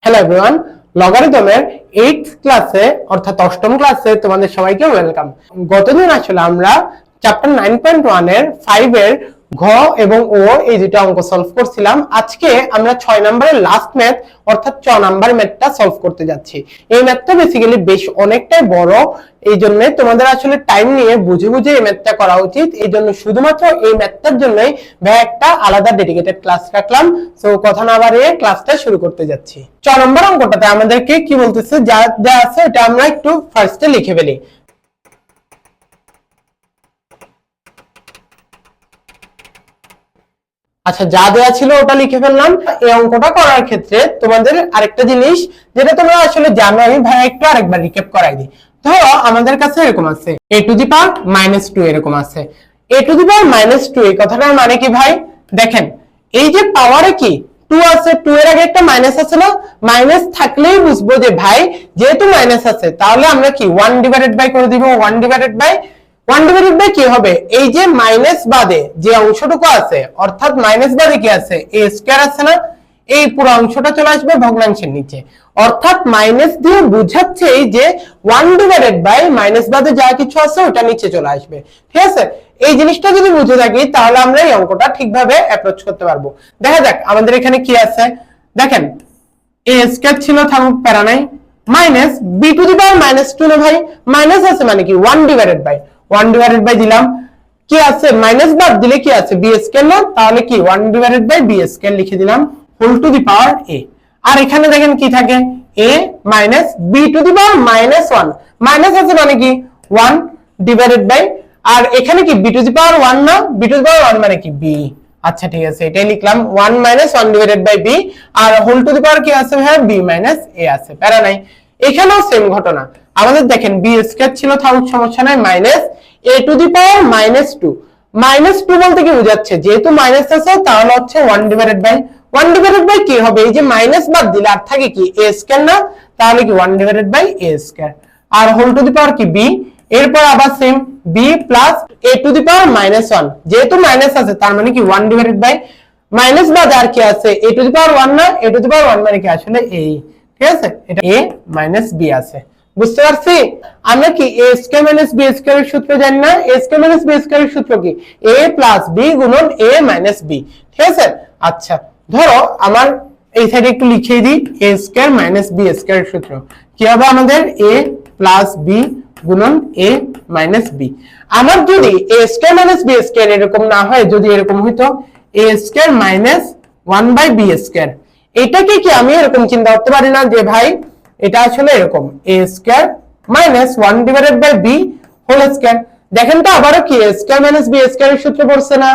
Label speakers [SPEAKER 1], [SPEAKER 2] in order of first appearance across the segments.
[SPEAKER 1] Hello everyone, লগারিদমের 8th ক্লাসে অর্থাৎ অষ্টম ক্লাসে তোমাদের সবাইকে ওয়েলকাম। গতদিন আসলে আমরা চ্যাপ্টার 9.1 এর 5 এর ঘ এবং ও এই দুটো অঙ্ক সলভ করছিলাম। আজকে আমরা 6 নম্বরের লাস্ট ম্যাথ অর্থাৎ 6 নাম্বার ম্যাথটা সলভ করতে যাচ্ছি। এই ম্যাথটা বেসিক্যালি বেশ অনেকটাই বড়, এই জন্য তোমাদের আসলে টাইম নিয়ে বুঝে বুঝে এই ম্যাথটা করা উচিত। এই জন্য শুধুমাত্র এই ম্যাথটার জন্যই ভাই একটা আলাদা ডেডিকেটেড ক্লাস রাখলাম। সো কথা না বাড়িয়ে ক্লাসটা শুরু করতে যাচ্ছি। 6 নম্বর অঙ্কটাতে আমাদেরকে কি বলতেছে, যা যা আছে এটা আমরা একটু ফার্স্টে লিখে ফেলি। আচ্ছা, যা দেয়া ছিল ওটা লিখে ফেললাম। এই অঙ্কটা করার ক্ষেত্রে তোমাদের আরেকটা জিনিস যেটা তোমরা আসলে জানো, আমি ভাই একটু আরেকবার রিক্যাপ করাই দিই। ধরো আমাদের কাছে এরকম আছে a টু দি পাওয়ার -2 এরকম আছে। a টু দি পাওয়ার -2 এই কথাটার মানে কি ভাই? দেখেন এই যে পাওয়ারে কি 2 আছে, 2 এর আগে একটা মাইনাস আছে না? মাইনাস থাকলেই বুঝবো যে ভাই যেহেতু মাইনাস আছে তাহলে আমরা কি 1 ডিভাইডেড বাই করে দিব। 1 ডিভাইডেড বাই কি হবে? এই যে মাইনাস বাদে যে অংশটুকু আছে অর্থাৎ মাইনাস বাদে কি আছে? a স্কয়ার আছে না? এই পুরো অংশটা চলে আসবে ভগ্নাংশের নিচে, অর্থাৎ মাইনাস দিয়ে বোঝাচ্ছে এই যে 1 ডিভাইডেড বাই মাইনাস বাদে যা কিছু আছে ওটা নিচে চলে আসবে। ঠিক আছে, এই জিনিসটা যদি বুঝে থাকি তাহলে আমরা এই অঙ্কটা ঠিকভাবে অ্যাপ্রোচ করতে পারবো। দেখা যাক আমাদের এখানে কি আছে। দেখেন a স্কয়ার ছিল, থাকুক প্যারা নাই, minus b to the power -2 না ভাই? মাইনাস আছে মানে কি 1 ডিভাইডেড বাই দিলাম। কি আছে? মাইনাস বাদ দিলে কি আছে? b স্কয়ার না? তাহলে কি 1 ডিভাইডেড বাই b স্কয়ার লিখে দিলাম whole to the power a। আর এখানে দেখেন কি থাকে? a minus b to the power -1। Minus আছে মানে কি 1 ডিভাইডেড বাই, আর এখানে কি b টু দি পাওয়ার 1 না? b টু দি পাওয়ার 1 মানে কি b। আচ্ছা ঠিক আছে, এটাই লিখলাম 1 1 ডিভাইডেড বাই b। আর হোল টু দি পাওয়ার কি আছে ভাই? b a আছে, প্যারা নাই। এখানেও সেম ঘটনা। আমাদের দেখেন b স্কয়ার ছিল, থাকুক সমস্যা নাই, minus a to the power -2। -2 বলতে কি বোঝাচ্ছে? যেহেতু মাইনাস আছে তাহলে হচ্ছে 1 ডিভাইডেড বাই কি হবে? এই যে মাইনাস বাদ দিলে আর থাকে কি a স্কয়ার না? তাহলে কি 1 ডিভাইডেড বাই a স্কয়ার। আর হোল টু দি পাওয়ার কি b। এরপর আবার same b plus a to the power -1। যেহেতু মাইনাস আছে তার মানে কি 1 ডিভাইডেড বাই মাইনাস বাদ আর কি আছে? a টু দি পাওয়ার 1 না? a টু দি পাওয়ার 1 মানে কি আসলে a। ঠিক আছে, এটা a b আছে। বুঝতে পারছি? আমরা কি a square minus b square এর সূত্র জানি না? a square minus b square এর সূত্র কি? a প্লাস b গুণন a মাইনাস b। ঠিক আছে, আচ্ছা ধরো আমার এই সাইডে একটু লিখে দিই a square minus b square এর সূত্র কি হবে আমাদের? a প্লাস b গুণন a মাইনাস b। আমার যদি a square minus b square এরকম না হয়, যদি এরকম হইতো a square minus 1 by b square, এটাকে কি আমি এরকম চিন্তা করতে পারি না যে ভাই এটা আসলে এরকম a square minus 1 divided by b whole square. দেখেন তো আবারও কি a square minus b square এর সূত্র পড়ছে না?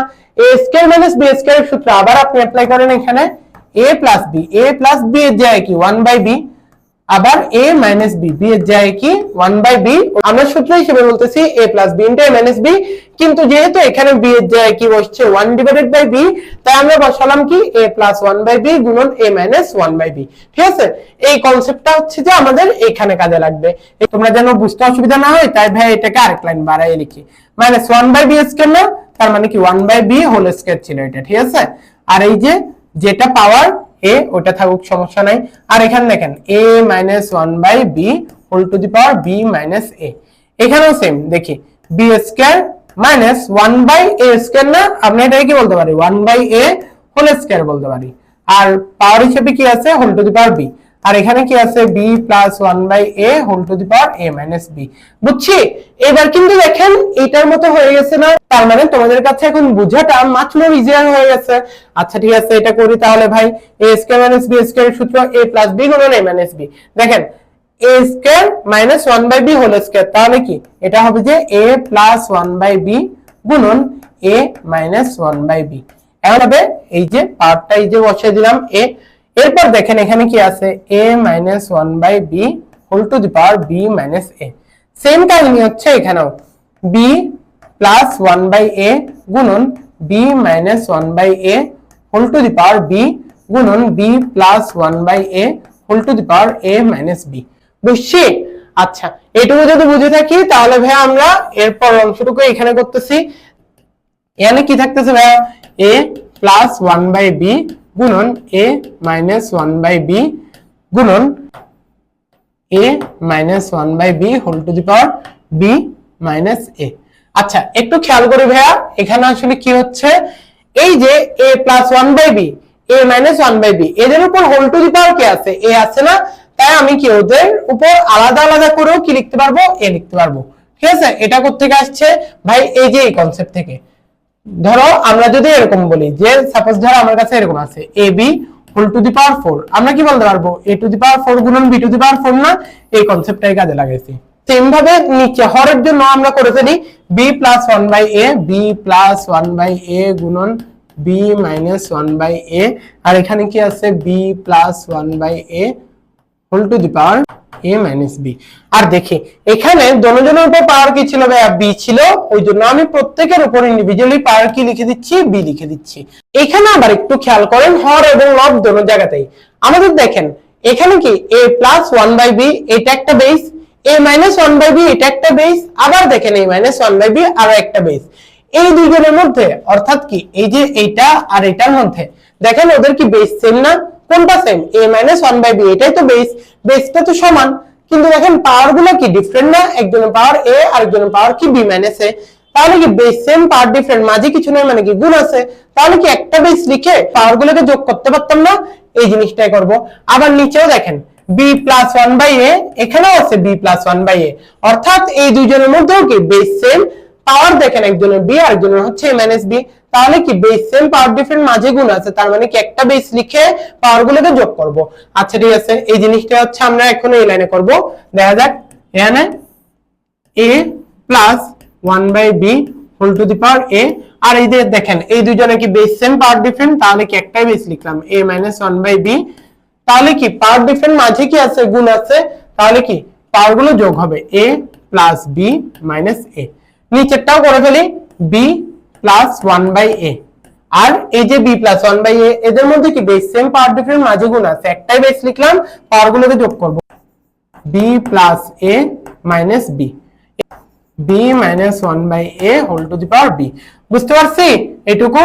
[SPEAKER 1] a square minus b square এর সূত্র আবার আপনি অ্যাপ্লাই করেন এখানে a প্লাস b এর জায়গায় কি 1 বাই b, আবার a মাইনাস b এর জায়গায় কি 1 বাই b। আমরা সূত্র হিসেবে বলতেছি a plus b into a minus b, কিন্তু যেহেতু এখানে b এর জায়গায় কি বসছে 1 ডিভাইডেড বাই b, তাই আমরা বসালাম কি a প্লাস 1 বাই b গুণন a মাইনাস 1 বাই b। ঠিক আছে, এই কনসেপ্টটা হচ্ছে যে আমাদের এখানে কাজে লাগবে। তোমরা যেন বুঝতে অসুবিধা না হয় তাই ভাই এটাকে আরেক লাইন বাড়াই লিখি, মাইনাস 1 বাই b স্কয়ার না? তার মানে কি 1 বাই b হোল স্কয়ার ছিল এটা। ঠিক আছে, আর এই যে যেটা পাওয়ার a ওটা থাকুক সমস্যা নাই। আর এখানে দেখেন a minus 1 by b whole to the power b minus a। এখানেও সেম দেখি b square minus 1 by a square না? আমরা এটাকে কি বলতে পারি? 1 বাই a হোল স্কয়ার বলতে পারি। আর পাওয়ার হিসেবে কি আছে? Whole to the power b। আর এখানে কি আছে? b plus 1 by a whole to the power a minus b। বুঝছি? এবার কিন্তু দেখেন এটার মতো হয়ে গেছে না? তার মানে তোমাদের কাছে এখন বোঝাটা মাচ মোর ইজিয়ার হয়ে গেছে। আচ্ছা ঠিক আছে, এটা করি তাহলে ভাই a square minus b square এর সূত্র a প্লাস b গুণন a মাইনাস b। দেখেন a square minus 1 by b whole square, তাহলে কি এটা হবে যে a প্লাস 1 বাই b গুণন a মাইনাস 1 বাই b। এখন হবে এই যে পাওয়ারটা এই যে বসিয়ে দিলাম a। এরপর দেখেন এখানে কি আছে? a minus 1 by b whole to the power b minus a। Same কাহিনী হচ্ছে এখানেও b প্লাস 1 বাই a গুণন b minus 1 by a whole to the power b গুণন b plus 1 by a whole to the power a minus b। বুঝছি? আচ্ছা এটুকু যদি বুঝে থাকি তাহলে ভাই আমরা এরপর অংশটুকু এখানে করতেছি। এখানে কি থাকতেছে ভাই? a প্লাস 1 বাই b গুণন a মাইনাস 1 বাই b গুণন a minus 1 by b whole to the power b minus a। আচ্ছা একটু খেয়াল করে ভাইয়া, এখানে আসলে কি হচ্ছে, এই যে a plus 1 by b, a minus 1 by b, এদের উপর whole to the power কি আছে, a আছে না, তাই আমি কি ওদের উপর আলাদা আলাদা করেও কি লিখতে পারবো, a লিখতে পারবো। ঠিক আছে, এটা কোথা থেকে আসছে ভাই, এই যে এই কনসেপ্ট থেকে। ধরো আমরা যদি এরকম বলি যে সাপোজ ধরো আমার কাছে এরকম আছে ab whole to the power 4, আমরা কি বলতে পারবো a to the power 4 গুণন b to the power 4 না, এই কনসেপ্টটাই কাজে লাগাইছি। সেম ভাবে নিচে হরের জন্য আমরা করে ফেলি b plus 1 by a, b plus 1 by a গুণন b minus 1 by a, আর এখানে কি আছে b plus 1 by a whole to the power a minus b। আর দেখি এখানে দোনোজনের উপর পাওয়ার কি ছিল ভাইয়া, b ছিল, ওই জন্য আমি প্রত্যেকের উপর ইন্ডিভিজুয়ালি পাওয়ার কি লিখে দিচ্ছি, b লিখে দিচ্ছি। এখানে আবার একটু খেয়াল করেন হর এবং লব দোনো জায়গাতেই আমাদের দেখেন এখানে কি a plus 1 by b এটা একটা base, a minus 1 by b এটা একটা বেস, আবার দেখেন a minus 1 by b আরো একটা বেস। এই দুইজনের মধ্যে অর্থাৎ কি এই যে এইটা আর এটার মধ্যে দেখেন ওদের কি বেস সেম না, কোনটা same, a minus 1 by b এটাই তো বেস, বেসটা তো সমান, কিন্তু দেখেন পাওয়ার গুলো কি ডিফারেন্ট না, একজনের পাওয়ার a আর একজনের পাওয়ার কি b minus a, তাহলে কি বেস সেম পাওয়ার ডিফারেন্ট, মাঝে কিছু নয় মানে কি গুণ আছে, তাহলে কি একটা বেস লিখে পাওয়ার গুলোকে যোগ করতে পারতাম না, এই জিনিসটাই করব। আবার নিচেও দেখেন b plus 1 by a, এখানেও আছে b plus 1 by a, অর্থাৎ এই দুইজনের মধ্যেও কি বেস সেম, পাওয়ার দেখেন একজনের b আর একজনের হচ্ছে a minus b, তাহলে কি বেস সেম পাওয়ার ডিফারেন্ট মাঝে গুণ আছে, তার মানে কি একটা বেস লিখে পাওয়ার গুলোকে যোগ করব। আচ্ছা ঠিক আছে, এই জিনিসটা হচ্ছে আমরা এখন এই লাইনে করব। দেখা যাক এখানে a plus 1 by b whole to the power a, আর এই যে দেখেন এই দুইজনে কি বেস সেম পাওয়ার ডিফারেন্ট, তাহলে কি একটাই বেস লিখলাম a minus 1 by b, তাহলে কি পাওয়ার ডিফারেন্ট মাঝে কি আছে, গুণ আছে, তাহলে কি পাওয়ার গুলো যোগ হবে a plus b minus a। নিচেরটাও করে ফেলি b plus 1 by a, আর এই যে b plus 1 by a এদের মধ্যে কি বেস সেম পাওয়ার ডিফারেন্ট মাঝে গুণ আছে, একটাই বেস লিখলাম, পাওয়ার গুলোকে যোগ করব b plus a minus b, b minus 1 by a whole to the power b। বুঝতে পারছি এটুকু?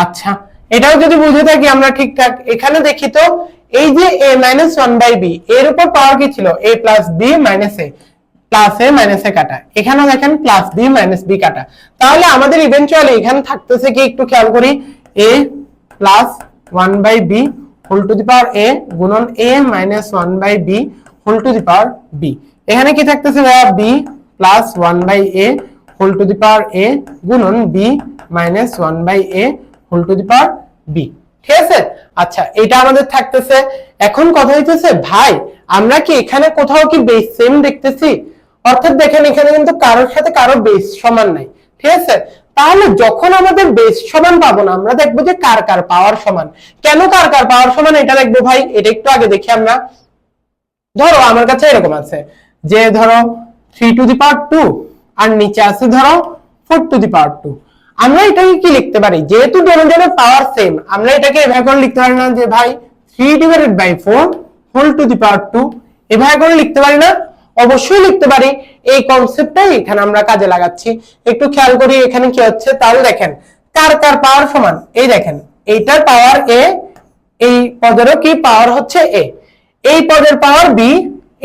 [SPEAKER 1] আচ্ছা এটাও যদি বুঝে থাকি আমরা ঠিকঠাক, এখানে দেখি তো এই যে a minus 1 by b এর উপর পাওয়ার কি ছিল, a plus b minus a, plus a minus a কাটা, এখানেও দেখেন প্লাস b মাইনাস b কাটা, তাহলে আমাদের ইভেন্চুয়ালি এখানে থাকতেছে কি একটু খেয়াল করি a plus 1 by b whole to the power a গুণন a minus 1 by b whole to the power b। এখানে কি থাকতেছে ভাইয়া b plus 1 by a whole to the power a গুণন b minus 1 by a whole to the power b। ঠিক আছে, আচ্ছা এটা আমাদের থাকতেছে। এখন কথা হইতেছে ভাই আমরা কি এখানে কোথাও কি বেস সেম দেখতেছি, অর্থাৎ দেখেন এখানে কিন্তু কারোর সাথে কারো বেস সমান নাই। ঠিক আছে, তাহলে যখন আমাদের বেস সমান পাবো না, আমরা দেখবো যে কার কার পাওয়ার সমান। কেন কার কার পাওয়ার সমান এটা দেখবো ভাই, এটা একটু আগে দেখি আমরা। ধরো আমার কাছে এরকম আছে যে ধরো 3 টু দি পাওয়ার 2 আর নিচে আছে ধরো 4 টু দি পাওয়ার 2। আমরা এটাকে কি লিখতে পারি, যেহেতু দুজনের পাওয়ার সেম, আমরা এটাকে এভাবে করে লিখতে পারি না যে ভাই 3 divided by 4 whole to the power 2, এভাবে করে লিখতে পারি না? অবশ্যই লিখতে পারি। এই কনসেপ্টটাই এখানে আমরা কাজে লাগাচ্ছি। একটু খেয়াল করি এখানে কি হচ্ছে, তাহলে দেখেন কার কার পাওয়ার সমান। এই দেখেন এইটার পাওয়ার a, এই পদেরও কি পাওয়ার হচ্ছে a, এই পদের পাওয়ার b,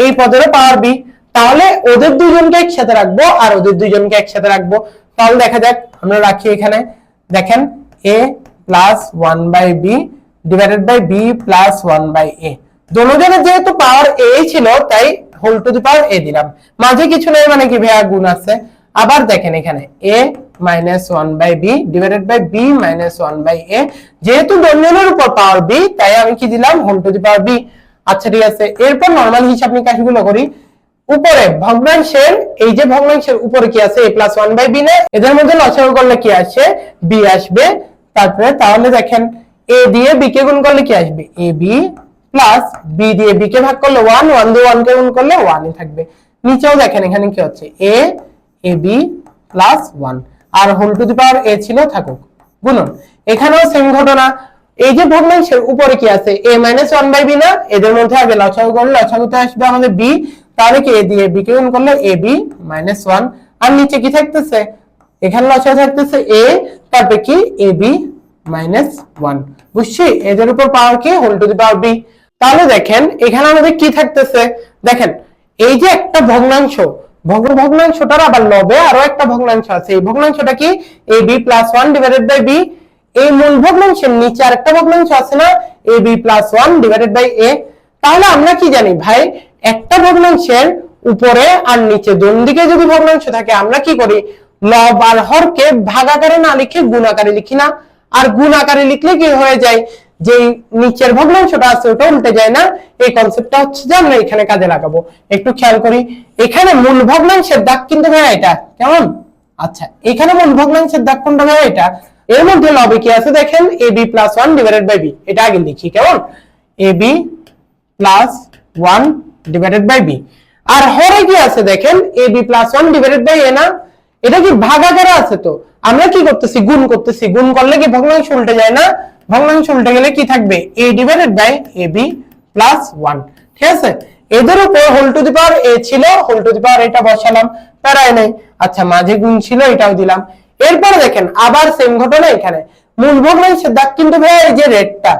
[SPEAKER 1] এই পদেরও পাওয়ার b, তাহলে ওদের দুইজনকে একসাথে রাখবো আর ওদের দুইজনকে একসাথে রাখবো। তাহলে দেখা যাক আমরা রাখি এখানে, দেখেন a plus 1 by b divided by b plus 1 by a, দুজনের যেহেতু পাওয়ার a ছিল তাই whole to the power a দিলাম, মাঝে কিছু নেই মানে কি ভাইয়া গুণ আছে। আবার দেখেন এখানে a minus 1 by b divided by b minus 1 by a, যেহেতু দুজনের উপর পাওয়ার b তাই আমি কি দিলাম whole to the power b। আচ্ছা ঠিক আছে, এরপর নরমাল হিসাব নিকাশগুলো করি। উপরে ভগ্নাংশের, এই যে ভগ্নাংশের উপরে কি আছে a প্লাস 1 বাই b না, এদের মধ্যে লসাগু করলে কি আসে b আসবে। তারপরে তাহলে দেখেন a দিয়ে b কে গুণ করলে কি আসবে ab প্লাস b দিয়ে b কে ভাগ করলে 1, 1 দিয়ে 1 কে গুণ করলে 1 ই থাকবে। নিচেও দেখেন এখানে কি হচ্ছে a ab প্লাস 1 আর whole to the power a ছিল থাকুক গুণন। এখানেও সেম ঘটনা, এই যে ভগ্নাংশের উপরে কি আছে a মাইনাস 1 বাই b না, এদের মধ্যে আগে লসাগু করলে লসাগুতে আসবে আমাদের b, তাহলে কি a দিয়ে b কে গুণ করলে ab মাইনাস 1 আর নিচে কি থাকতেছে এখানে লসাগু থাকতেছে a, তারপরে কি ab মাইনাস 1। বুঝছি, এদের উপর পাওয়ার কি whole to the power b। তাহলে দেখেন এখানে আমাদের কি থাকতেছে, দেখেন এই যে একটা ভগ্নাংশ, ভগ্নাংশটার আবার লবে আরো একটা ভগ্নাংশ আছে, এই ভগ্নাংশটা কি a b plus one divided by b. এই মূল ভগ্নাংশের নিচে আরেকটা ভগ্নাংশ আছে না, a b plus one divided by a. তাহলে আমরা কি জানি ভাই, একটা ভগ্নাংশের উপরে আর নিচে দোন দিকে যদি ভগ্নাংশ থাকে আমরা কি করি, লব আর হরকে ভাগাকারে না লিখে গুণ আকারে লিখি না? আর গুণ আকারে লিখলে কি হয়ে যায়, যে নিচের ভগ্নাংশটা আছে ওটা উল্টে যায় না? এই কনসেপ্টটা হচ্ছে যে আমরা এখানে কাজে লাগাবো। একটু খেয়াল করি, এখানে মূল ভগ্নাংশের দাগ কিন্তু ভাই এটা কেমন, আচ্ছা এখানে মূল ভগ্নাংশের দাগ কোনটা ভাই এটা, এর মধ্যে লবে কি আছে দেখেন a b plus one divided by b, এটা আগে লিখি কেমন, a b plus one divided by b. আর হরে কি আছে দেখেন a b plus one divided by a না, এটা কি ভাগাকারে আছে, তো আমরা কি করতেছি গুণ করতেছি, গুণ করলে কি ভগ্নাংশ উল্টে যায় না? ভগ্নাংশ উল্টে গেলে কি থাকবে, a divided by a b plus one. ঠিক আছে, এদের উপর হোল টু দি পাওয়ার এ ছিল, হোল টু দি পাওয়ার এটা বসালাম, প্যারায় নাই। আচ্ছা মাঝে গুণ ছিল এটাও দিলাম। এরপরে দেখেন আবার সেম ঘটনা, এখানে মূল ভগ্নাংশের দাগ কিন্তু ভাই এই যে রেডটা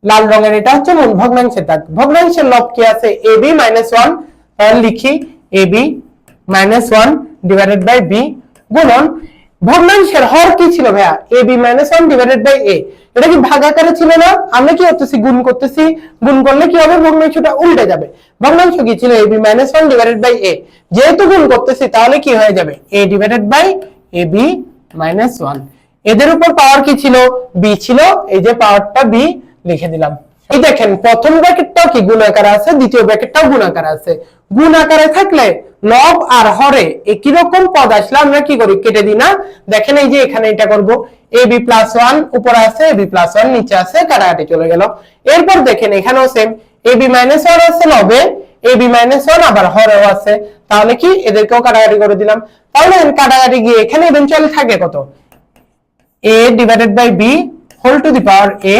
[SPEAKER 1] লাল রঙের, এটা হচ্ছে মূল ভগ্নাংশের দাগ। ভগ্নাংশের লব কি আছে এ বি মাইনাস ওয়ান, তাহলে লিখি a b minus one divided by b গুণন ভগ্নাংশের হর কি ছিল ভাইয়া a b minus one divided by a, এটা কি ভাগাকারে ছিল না? আমরা কি করতেছি গুণ করতেছি, গুণ করলে কি হবে ভগ্নাংশটা উল্টে যাবে। ভগ্নাংশ কি ছিল a b minus one divided by a, যেহেতু গুণ করতেছি তাহলে কি হয়ে যাবে a divided by a b minus one. এদের উপর পাওয়ার কি ছিল বি ছিল, এই যে পাওয়ারটা বি লিখে দিলাম। এই দেখেন প্রথম ব্র্যাকেটটাও কি গুণ আকারে আছে, দ্বিতীয় ব্র্যাকেটটাও গুণ আকারে আছে। গুণ আকারে থাকলে লব আর হরে একই রকম পদ আসলে আমরা কি করি কেটে দিই না? দেখেন এই যে এখানে এটা করব, এ বি প্লাস ওয়ান উপরে আছে, এ বি প্লাস ওয়ান নিচে আছে, কাটাকাটি চলে গেল। এরপর দেখেন এখানেও সেম, এ বি মাইনাস ওয়ান আছে লবে, এ বি মাইনাস ওয়ান আবার হরেও আছে, তাহলে কি এদেরকেও কাটাকাটি করে দিলাম। তাহলে কাটাকাটি গিয়ে এখানে ইভেনচুয়ালি থাকে কত, a divided by b whole to the power a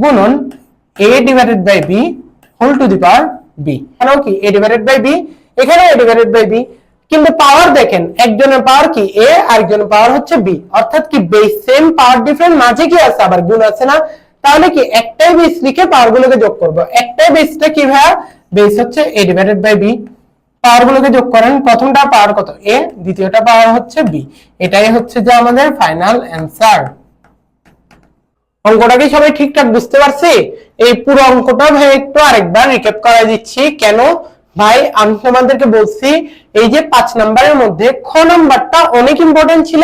[SPEAKER 1] গুণন a divided by b whole to the power b। কেন কি a divided by b, এখানে a divided by b, কিন্তু পাওয়ার দেখেন একজনের পাওয়ার কি a আর একজনের পাওয়ার হচ্ছে b, অর্থাৎ কি বেস সেম পাওয়ার ডিফারেন্স, মাঝে কি আছে আবার গুণ আছে না? তাহলে কি একটাই বেস লিখে পাওয়ার গুলোকে যোগ করব। একটাই বেসটা কি ভাইয়া, বেস হচ্ছে a divided by b, পাওয়ার গুলোকে যোগ করেন, প্রথমটা পাওয়ার কত a, দ্বিতীয়টা পাওয়ার হচ্ছে b, এটাই হচ্ছে যে আমাদের ফাইনাল অ্যানসার। অঙ্কটা কি সবাই ঠিকঠাক বুঝতে পারছি? এই পুরো অঙ্কটা ভাই একটু আরেকবার রিক্যাপ করা দিচ্ছি। কেন ভাই, আমি তোমাদেরকে বলছি এই যে 5 নাম্বারের মধ্যে খ নাম্বারটা অনেক ইম্পর্টেন্ট ছিল,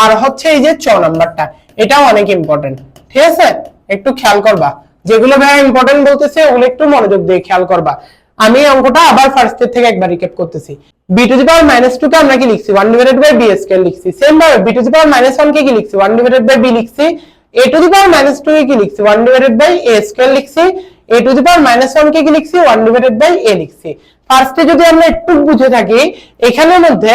[SPEAKER 1] আর হচ্ছে এই যে চ নাম্বারটা এটাও অনেক ইম্পর্টেন্ট। ঠিক আছে, একটু খেয়াল করবা, যেগুলো ভাই ইম্পর্টেন্ট বলতেছে ওগুলো একটু মনোযোগ দিয়ে খেয়াল করবা। আমি অঙ্কটা আবার ফার্স্ট থেকে একবার রিক্যাপ করতেছি। b টু দি পাওয়ার -2 কে আমরা কি লিখছি 1 ডিভাইডেড বাই b স্কয়ার লিখছি। সেম ভাবে b টু দি পাওয়ার -1 কে কি লিখছি 1 ডিভাইডেড বাই b লিখছি। a টু দি পাওয়ার -2 কে কি লিখছি 1 ডিভাইডেড বাই a স্কয়ার লিখছি। a টু দি পাওয়ার -1 কে কি লিখছি 1 ডিভাইডেড বাই a লিখছি। ফার্স্টে যদি আমরা একটু বুঝে থাকি এখানের মধ্যে,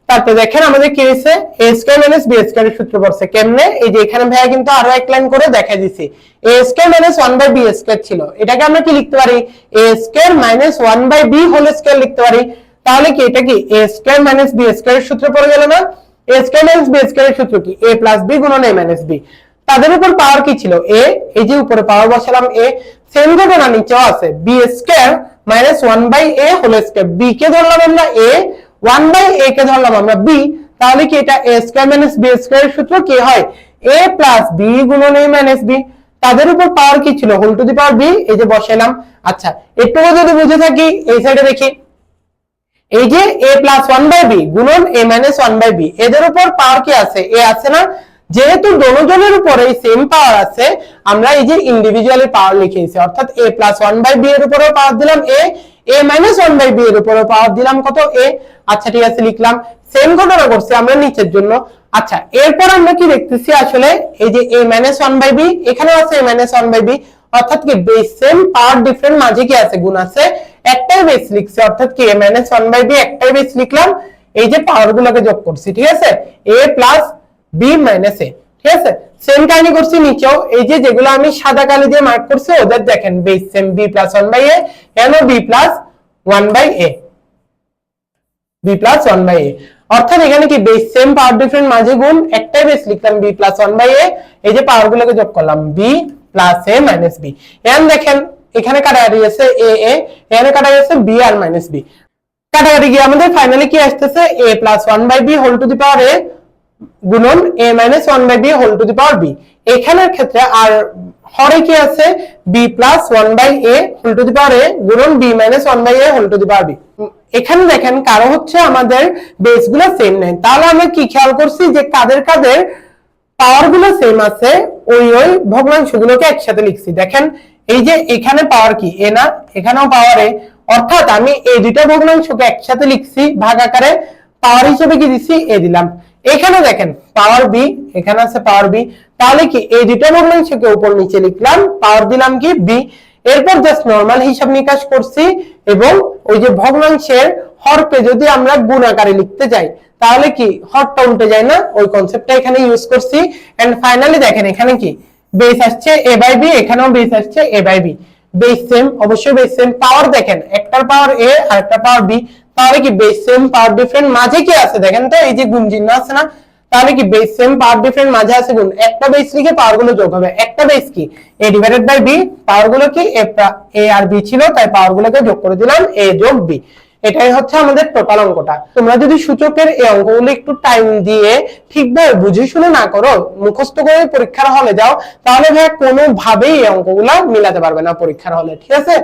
[SPEAKER 1] তারপর দেখেন আমাদের কি হইছে a স্কয়ার - b স্কয়ার এর সূত্র পড়ছে কেমনে, এই যে এখানে ভাইয়া কিন্তু আরো এক লাইন করে দেখাই দিছি। a square - 1 by b square ছিল, এটাকে আমরা কি লিখতে পারি a square - 1 by b whole square লিখতে পারি। তাহলে কি এটা কি a স্কয়ার - b স্কয়ার এর সূত্র পড়ে গেল না? a স্কয়ার - b স্কয়ার এর সূত্র কি a + b গুণন a - b। তাদের উপর পাওয়ার কি ছিল a, এই যে উপরে পাওয়ার বসালাম a, সেম ঘটনা নিচেও আছে b square - 1 by a whole square, b কে ধরলাম আমরা a, 1 বাই a কে ধরলাম আমরা b, তাহলে কি এটা a স্কয়ার - b স্কয়ার এর সূত্র কি হয় a + b গুণন a - b। তাদের উপর পাওয়ার কি ছিল whole to the power b, এই যে বসাইলাম। আচ্ছা একটু যদি বুঝে থাকি এই সাইডে দেখি, এই যে a + 1 বাই b গুণন a - 1 বাই b, এদের উপর পাওয়ার কি আছে a আছে না? যেহেতু দোনোজনের উপরে সেম পাওয়ার আছে আমরা এই যে ইন্ডিভিজুয়ালি পাওয়ার লিখেছি, অর্থাৎ a + 1 বাই b এর উপরেও পাওয়ার দিলাম a, a - 1 বাই b এর উপরেও পাওয়ার দিলাম কত a। আচ্ছা ঠিক আছে লিখলাম, সেম ঘটনা করছি আমরা নিচের জন্য। আচ্ছা এরপর আমরা কি দেখতেছি আসলে এই যে a - 1 বাই b এখানে আছে a - 1 বাই b, অর্থাৎ কি বেস সেম পাওয়ার ডিফারেন্ট, মাঝে কি আছে গুণ আছে, একটাই বেস লিখছি, অর্থাৎ কি a - 1 বাই b একটাই বেস লিখলাম, এই যে পাওয়ার গুলোকে যোগ করছি। ঠিক আছে, a + b - a, ঠিক আছে। সেম কাহিনী করছি নিচেও, এই যে যেগুলো আমি সাদা কালি দিয়ে মার্ক করছি ওদের দেখেন base same b + 1 by a, এখানেও b + 1 by a, b + 1 by a, অর্থাৎ এখানে কি বেস সেম পাওয়ার ডিফারেন্ট মাঝে গুণ, একটাই বেস লিখলাম b + 1 বাই a, এই যে পাওয়ার গুলোকে যোগ করলাম b + a - b। এখন দেখেন এখানে কাটাকাটি গেছে এ এ, এখানে কাটা গেছে বি আর মাইনাস বি, কাটাকাটি গিয়ে আমাদের ফাইনালি কি আসতেছে a plus one by b whole to the power a গুণন a minus one by b whole to the power b. এখানের ক্ষেত্রে আর হরে কি আছে b plus one by a whole to the power a গুণন b minus one by a whole to the power b. এখানে দেখেন কারো হচ্ছে আমাদের বেস গুলো সেম নেই, তাহলে আমরা কি খেয়াল করছি যে কাদের কাদের পাওয়ার গুলো সেম আছে ওই ওই ভগ্নাংশ গুলোকে একসাথে লিখছি। দেখেন এই যে এখানে পাওয়ার কি এ না, এখানেও পাওয়ার এ, অর্থাৎ আমি এই দুইটা ভগ্নাংশকে একসাথে লিখছি ভাগ আকারে, পাওয়ার হিসেবে কি দিচ্ছি এ দিলাম। এখানে দেখেন পাওয়ার বি, এখানে আছে পাওয়ার বি, তাহলে কি এই দুইটা ভগ্নাংশকে উপর নিচে লিখলাম, পাওয়ার দিলাম কি বি, এরপর জাস্ট নরমাল হিসাব নিকাশ করছি এবং ওই যে ভগ্নাংশের হরকে যদি আমরা গুণ আকারে লিখতে যাই তাহলে কি হরটা উল্টে যায় না, ওই কনসেপ্টটা এখানে ইউজ করছি। এন্ড ফাইনালি দেখেন এখানে কি বেস আসছে a বাই বি, এখানেও বেস আসছে a by B, base same, অবশ্যই বেস সেম। পাওয়ার দেখেন একটার পাওয়ার a আর একটা পাওয়ার b, তাহলে কি বেস সেম পাওয়ার ডিফারেন্ট, মাঝে কি আছে দেখেন তো এই যে গুণ চিহ্ন আছে না, তাহলে কি বেস সেম পাওয়ার ডিফারেন্ট, মাঝে আছে গুণ, একটা বেস লিখে পাওয়ার গুলো যোগ হবে। একটা বেস কি a ডিভাইডেড বাই b, পাওয়ার গুলো কি a আর b ছিল তাই পাওয়ার গুলোকে যোগ করে দিলাম a যোগ b। এটাই হচ্ছে আমাদের টোটাল অঙ্কটা। তোমরা যদি সূচকের এই অঙ্কগুলো একটু টাইম দিয়ে ঠিকভাবে বুঝে শুনে না করো, মুখস্থ করে পরীক্ষার হলে যাও, তাহলে ভাই কোনোভাবেই এই অঙ্কগুলা মিলাতে পারবে না পরীক্ষার হলে, ঠিক আছে?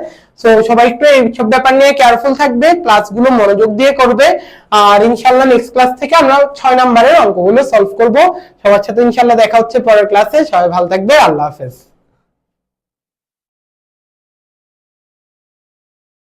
[SPEAKER 1] সো সবাই একটু এইসব ব্যাপার নিয়ে কেয়ারফুল থাকবে, ক্লাসগুলো মনোযোগ দিয়ে করবে, আর ইনশাআল্লাহ নেক্সট ক্লাস থেকে আমরা 6 নম্বরের অঙ্কগুলো সলভ করব। সবার সাথে ইনশাআল্লাহ দেখা হচ্ছে পরের ক্লাসে। সবাই ভালো থাকবে, আল্লাহ হাফেজ।